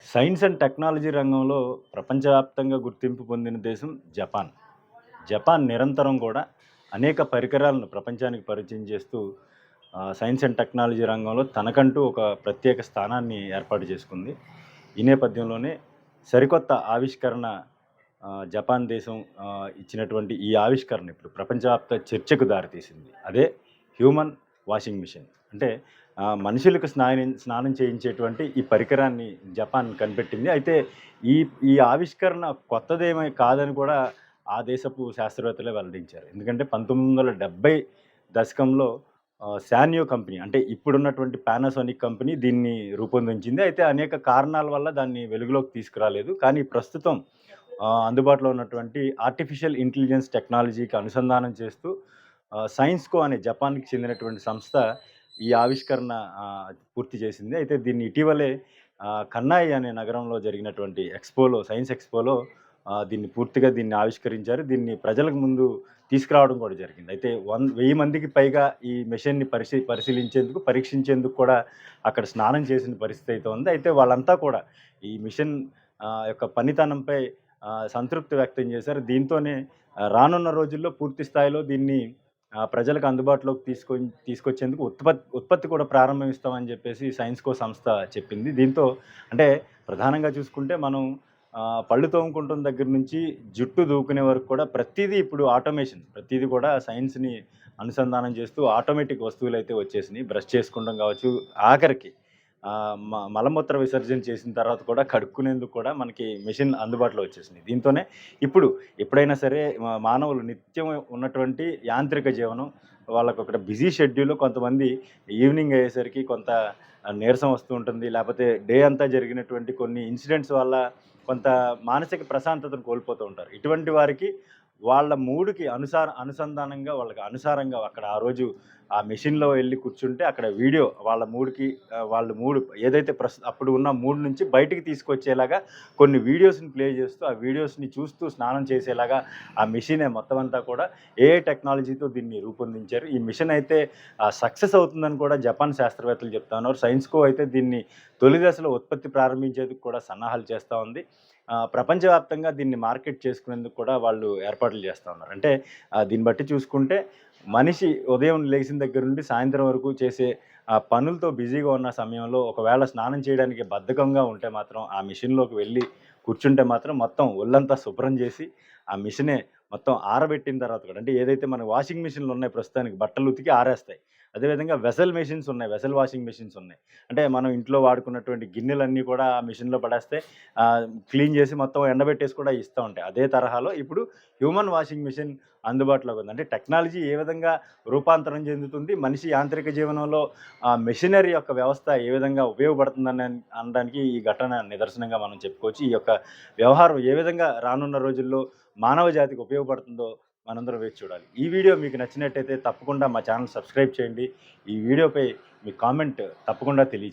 Science and technology రంగంలో ప్రపంచవ్యాప్తంగా గుర్తింపు పొందిన దేశం జపాన్. జపాన్ నిరంతరం కూడా అనేక పరికరాలను ప్రపంచానికి పరిచయం చేస్తూ సైన్స్ అండ్ టెక్నాలజీ రంగంలో తనకంటూ ఒక ప్రత్యేక స్థానాన్ని ఏర్పాటు చేసుకుంది. ఈ నేపథ్యంలోనే సరికొత్త ఆవిష్కరణ జపాన్ దేశం ఇచ్చినటువంటి ఈ ఆవిష్కరణ ఇప్పుడు ప్రపంచవ్యాప్త చర్చకు దారితీసింది. అదే హ్యూమన్ వాషింగ్ మిషన్. అంటే మనుషులకు స్నానం చేయించేటువంటి ఈ పరికరాన్ని జపాన్ కనిపెట్టింది. అయితే ఈ ఈ ఆవిష్కరణ కొత్తదేమీ కాదని కూడా ఆ దేశపు శాస్త్రవేత్తలే వెల్లడించారు. ఎందుకంటే 1970 దశకంలో శాన్యో కంపెనీ అంటే ఇప్పుడున్నటువంటి పానాసోనిక్ కంపెనీ దీన్ని రూపొందించింది. అయితే అనేక కారణాల వల్ల దాన్ని వెలుగులోకి తీసుకురాలేదు. కానీ ప్రస్తుతం అందుబాటులో ఉన్నటువంటి ఆర్టిఫిషియల్ ఇంటెలిజెన్స్ టెక్నాలజీకి అనుసంధానం చేస్తూ సైన్స్‌కో అనే జపాన్‌కి చెందినటువంటి సంస్థ ఈ ఆవిష్కరణ పూర్తి చేసింది. అయితే దీన్ని ఇటీవలే కన్నాయి అనే నగరంలో జరిగినటువంటి సైన్స్ ఎక్స్‌పోలో దీన్ని ఆవిష్కరించారు. దీన్ని ప్రజలకు ముందు తీసుకురావడం కూడా జరిగింది. అయితే 1000 మందికి పైగా ఈ మెషిన్‌ని పరిశీలించేందుకు, పరీక్షించేందుకు కూడా అక్కడ స్నానం చేసిన పరిస్థితి అయితే ఉంది. అయితే వాళ్ళంతా కూడా ఈ మిషన్ యొక్క పనితనంపై సంతృప్తి వ్యక్తం చేశారు. దీంతోనే రానున్న రోజుల్లో పూర్తి స్థాయిలో దీన్ని ప్రజలకు అందుబాటులోకి తీసుకొచ్చేందుకు ఉత్పత్తి కూడా ప్రారంభిస్తామని చెప్పేసి సైన్స్‌కో సంస్థ చెప్పింది. దీంతో అంటే ప్రధానంగా చూసుకుంటే మనం పళ్ళు తోముకుంటున్న దగ్గర నుంచి జుట్టు దూకునే వరకు కూడా ప్రతీదీ ఇప్పుడు ఆటోమేషన్. ప్రతీదీ కూడా సైన్స్‌ని అనుసంధానం చేస్తూ ఆటోమేటిక్ వస్తువులైతే వచ్చేసినాయి. బ్రష్ చేసుకోవడం కావచ్చు, ఆఖరికి మలమూత్ర విసర్జన చేసిన తర్వాత కూడా కడుక్కునేందుకు కూడా మనకి మెషిన్ అందుబాటులో వచ్చేసినాయి. దీంతోనే ఇప్పుడు ఎప్పుడైనా సరే మానవులు నిత్యం ఉన్నటువంటి యాంత్రిక జీవనం, వాళ్ళకొక బిజీ షెడ్యూల్‌లో కొంతమంది ఈవినింగ్ అయ్యేసరికి కొంత నీరసం వస్తూ ఉంటుంది. లేపోతే డే అంతా జరిగినటువంటి కొన్ని ఇన్సిడెంట్స్ వల్ల కొంత మానసిక ప్రశాంతతను కోల్పోతూ ఉంటారు. ఇటువంటి వారికి వాళ్ళ మూడ్‌కి అనుసంధానంగా వాళ్ళకి అనుసారంగా అక్కడ ఆ రోజు ఆ మెషిన్‌లో వెళ్లి కూర్చుంటే అక్కడ వీడియో వాళ్ళ మూడ్‌కి వాళ్ళ మూడ్ ఏదైతే అప్పుడు ఉన్న మూడ్ నుంచి బయటికి తీసుకొచ్చేలాగా కొన్ని వీడియోస్‌ని ప్లే చేస్తూ, ఆ వీడియోస్‌ని చూస్తూ స్నానం చేసేలాగా ఆ మెషినే మొత్తం అంతా కూడా ఏఐ టెక్నాలజీతో దీన్ని రూపొందించారు. ఈ మిషన్ అయితే సక్సెస్ అవుతుందని కూడా జపాన్ శాస్త్రవేత్తలు చెప్తా ఉన్నారు. సైన్స్‌కో అయితే దీన్ని తొలి దశలో ఉత్పత్తి ప్రారంభించేందుకు కూడా సన్నాహాలు చేస్తా ఉంది. ప్రపంచవ్యాప్తంగా దీన్ని మార్కెట్ చేసుకునేందుకు కూడా వాళ్ళు ఏర్పాట్లు చేస్తా ఉన్నారు. అంటే దీన్ని బట్టి చూసుకుంటే మనిషి ఉదయం లేచిన దగ్గర నుండి సాయంత్రం వరకు చేసే పనులతో బిజీగా ఉన్న సమయంలో ఒకవేళ స్నానం చేయడానికి బద్ధకంగా ఉంటే మాత్రం ఆ మిషన్‌లోకి వెళ్ళి కూర్చుంటే మాత్రం మొత్తం ఒళ్ళంతా శుభ్రం చేసి ఆ మిషనే మొత్తం ఆరబెట్టిన తర్వాత కూడా అంటే ఏదైతే మన వాషింగ్ మిషన్‌లు ఉన్నాయి ప్రస్తుతానికి బట్టలు ఉతికి ఆరేస్తాయి. అదేవిధంగా వెసల్ వాషింగ్ మెషిన్స్ ఉన్నాయి. అంటే మనం ఇంట్లో వాడుకున్నటువంటి గిన్నెలన్నీ కూడా ఆ మిషన్‌లో పడేస్తే క్లీన్ చేసి మొత్తం ఎండబెట్టేసి కూడా ఇస్తా ఉంటాయి. అదే తరహాలో ఇప్పుడు హ్యూమన్ వాషింగ్ మెషిన్ అందుబాటులోకి ఉంది. అంటే టెక్నాలజీ ఏ విధంగా రూపాంతరం చెందుతుంది, మనిషి యాంత్రిక జీవనంలో మెషినరీ యొక్క వ్యవస్థ ఏ విధంగా అనడానికి ఈ ఘటన నిదర్శనంగా మనం చెప్పుకోవచ్చు. ఈ యొక్క వ్యవహారం ఏ విధంగా రానున్న రోజుల్లో మానవ జాతికి ఉపయోగపడుతుందో మనందరం వేచి చూడాలి. ఈ వీడియో మీకు నచ్చినట్టయితే తప్పకుండా మా ఛానల్ సబ్స్క్రైబ్ చేయండి. ఈ వీడియోపై మీ కామెంట్ తప్పకుండా తెలియచేయండి.